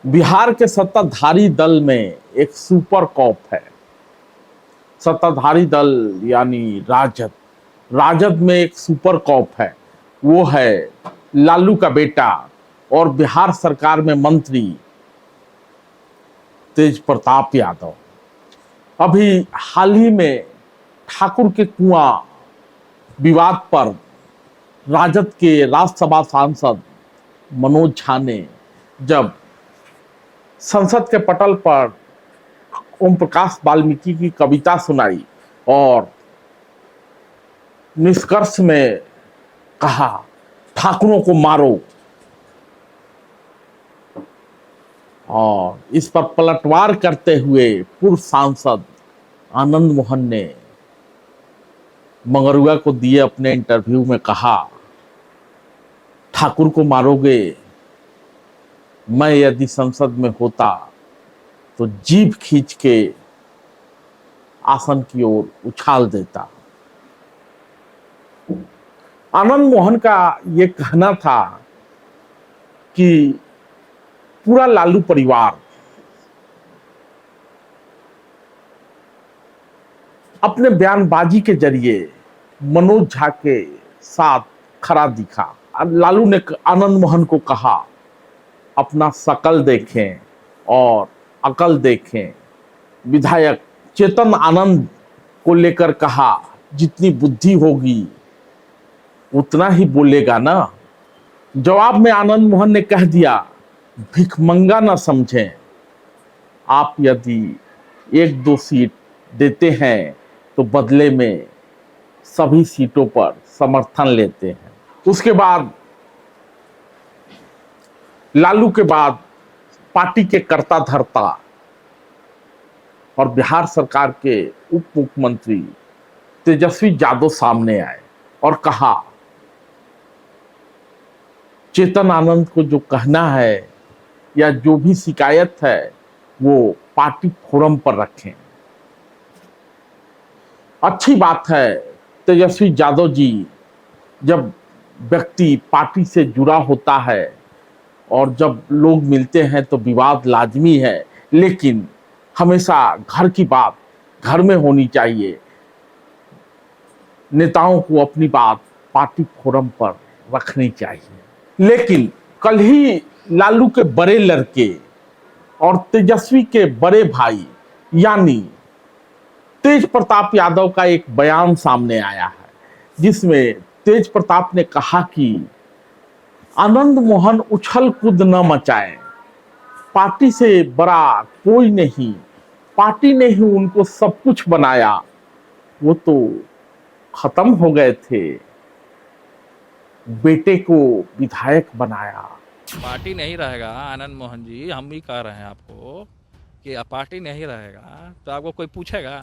बिहार के सत्ताधारी दल में एक सुपर कॉप है। सत्ताधारी दल यानी राजद। राजद में एक सुपर कॉप है, वो है लालू का बेटा और बिहार सरकार में मंत्री तेज प्रताप यादव। अभी हाल ही में ठाकुर के कुआं विवाद पर राजद के राज्यसभा सांसद मनोज झा ने जब संसद के पटल पर ओम प्रकाश वाल्मीकि की कविता सुनाई और निष्कर्ष में कहा ठाकुरों को मारो, और इस पर पलटवार करते हुए पूर्व सांसद आनंद मोहन ने मंगरुआ को दिए अपने इंटरव्यू में कहा, ठाकुर को मारोगे, मैं यदि संसद में होता तो जीभ खींच के आसन की ओर उछाल देता। आनंद मोहन का यह कहना था कि पूरा लालू परिवार अपने बयानबाजी के जरिए मनोज झा के साथ खरा दिखा। लालू ने आनंद मोहन को कहा, अपना शकल देखें और अकल देखें। विधायक चेतन आनंद को लेकर कहा, जितनी बुद्धि होगी उतना ही बोलेगा ना। जवाब में आनंद मोहन ने कह दिया, भिखमंगा न समझें, आप यदि 1-2 सीट देते हैं तो बदले में सभी सीटों पर समर्थन लेते हैं। उसके बाद लालू के बाद पार्टी के कर्ता धर्ता और बिहार सरकार के उप मुख्यमंत्री तेजस्वी यादव सामने आए और कहा, चेतन आनंद को जो कहना है या जो भी शिकायत है वो पार्टी फोरम पर रखें। अच्छी बात है, तेजस्वी यादव जी, जब व्यक्ति पार्टी से जुड़ा होता है और जब लोग मिलते हैं तो विवाद लाजमी है, लेकिन हमेशा घर की बात घर में होनी चाहिए। नेताओं को अपनी बात पार्टी फोरम पर रखनी चाहिए। लेकिन कल ही लालू के बड़े लड़के और तेजस्वी के बड़े भाई यानी तेज प्रताप यादव का एक बयान सामने आया है, जिसमें तेज प्रताप ने कहा कि आनंद मोहन उछल कूद न मचाएं, पार्टी से बड़ा कोई नहीं, पार्टी ने ही उनको सब कुछ बनाया, वो तो खत्म हो गए थे, बेटे को विधायक बनाया। पार्टी नहीं रहेगा आनंद मोहन जी, हम भी कह रहे हैं आपको कि पार्टी नहीं रहेगा तो आपको कोई पूछेगा?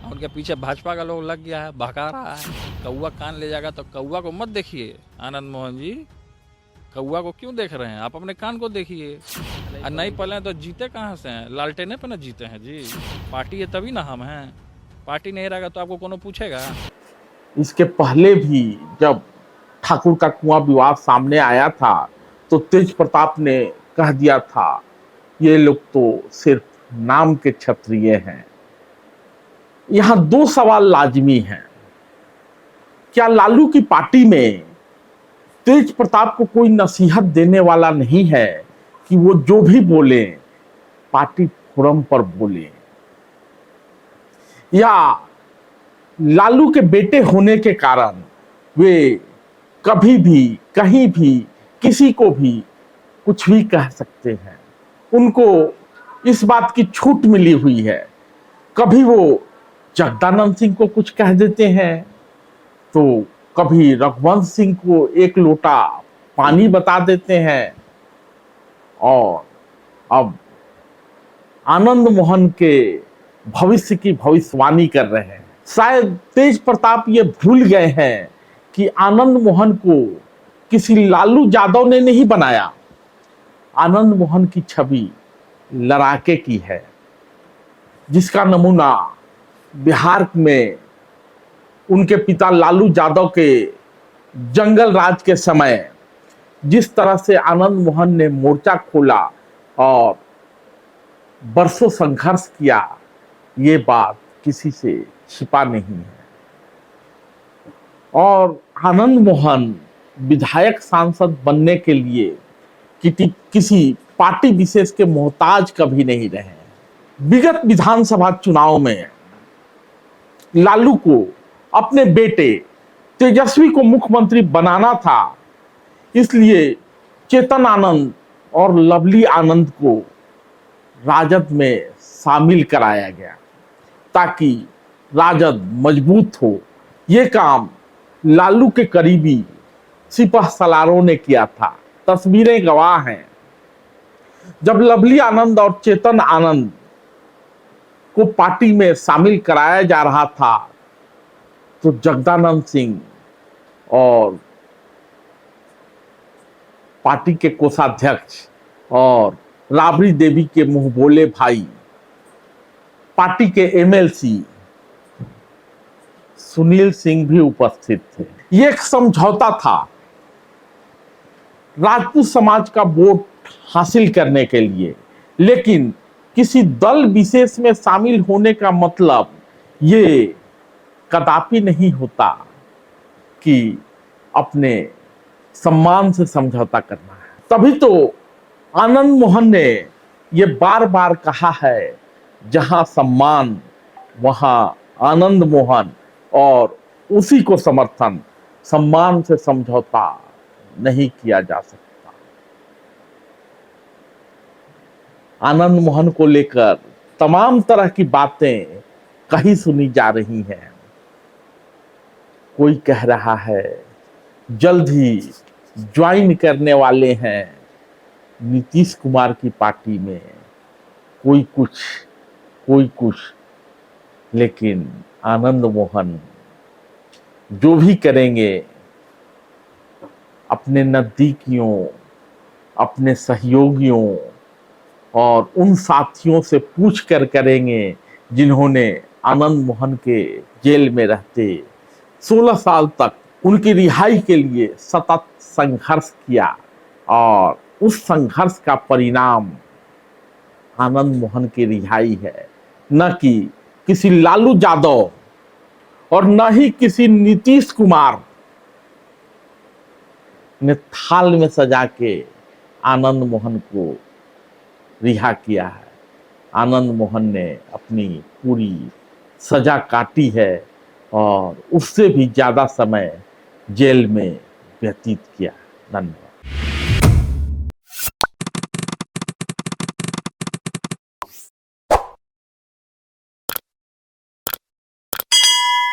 उनके पीछे भाजपा का लोग लग गया है, भगा रहा है। कौवा कान ले जाएगा तो कौवा को मत देखिए आनंद मोहन जी, कौवा को क्यों देख रहे हैं? आप अपने कान को देखिए। नहीं पले तो जीते कहाँ से हैं? लालटेने पे ना जीते हैं जी। पार्टी है तभी ना हम हैं। पार्टी नहीं रहेगा तो आपको कौन पूछेगा? इसके पहले भी जब ठाकुर का कुआं विवाद सामने आया था तो तेज प्रताप ने कह दिया था, ये लोग तो सिर्फ नाम के क्षत्रिय हैं। यहां 2 सवाल लाजमी हैं। क्या लालू की पार्टी में तेज प्रताप को कोई नसीहत देने वाला नहीं है कि वो जो भी बोले पार्टी फोरम पर बोले? या लालू के बेटे होने के कारण वे कभी भी कहीं भी किसी को भी कुछ भी कह सकते हैं? उनको इस बात की छूट मिली हुई है। कभी वो जगदानंद सिंह को कुछ कह देते हैं तो कभी रघुवंश सिंह को एक लोटा पानी बता देते हैं, और अब आनंद मोहन के भविष्य की भविष्यवाणी कर रहे हैं। शायद तेज प्रताप ये भूल गए हैं कि आनंद मोहन को किसी लालू यादव ने नहीं बनाया। आनंद मोहन की छवि लड़ाके की है, जिसका नमूना बिहार में उनके पिता लालू यादव के जंगल राज के समय जिस तरह से आनंद मोहन ने मोर्चा खोला और बरसों संघर्ष किया, ये बात किसी से छिपा नहीं है। और आनंद मोहन विधायक सांसद बनने के लिए किसी पार्टी विशेष के मोहताज कभी नहीं रहे। विगत विधानसभा चुनाव में लालू को अपने बेटे तेजस्वी को मुख्यमंत्री बनाना था, इसलिए चेतन आनंद और लवली आनंद को राजद में शामिल कराया गया ताकि राजद मजबूत हो। ये काम लालू के करीबी सिपह सलारों ने किया था। तस्वीरें गवाह हैं। जब लवली आनंद और चेतन आनंद को पार्टी में शामिल कराया जा रहा था तो जगदानंद सिंह और पार्टी के कोषाध्यक्ष और राबड़ी देवी के मुंह बोले भाई पार्टी के एमएलसी सुनील सिंह भी उपस्थित थे। ये एक समझौता था राजपूत समाज का वोट हासिल करने के लिए, लेकिन किसी दल विशेष में शामिल होने का मतलब ये कदापि नहीं होता कि अपने सम्मान से समझौता करना है। तभी तो आनंद मोहन ने ये बार बार कहा है, जहां सम्मान वहां आनंद मोहन, और उसी को समर्थन। सम्मान से समझौता नहीं किया जा सकता। आनंद मोहन को लेकर तमाम तरह की बातें कही सुनी जा रही हैं। कोई कह रहा है जल्द ही ज्वाइन करने वाले हैं नीतीश कुमार की पार्टी में, कोई कुछ, लेकिन आनंद मोहन जो भी करेंगे अपने नजदीकियों, अपने सहयोगियों और उन साथियों से पूछ कर करेंगे जिन्होंने आनंद मोहन के जेल में रहते 16 साल तक उनकी रिहाई के लिए सतत संघर्ष किया, और उस संघर्ष का परिणाम आनंद मोहन की रिहाई है, न कि किसी लालू यादव और न ही किसी नीतीश कुमार ने थाल में सजा के आनंद मोहन को रिहा किया है। आनंद मोहन ने अपनी पूरी सजा काटी है और उससे भी ज्यादा समय जेल में व्यतीत किया। धन्यवाद।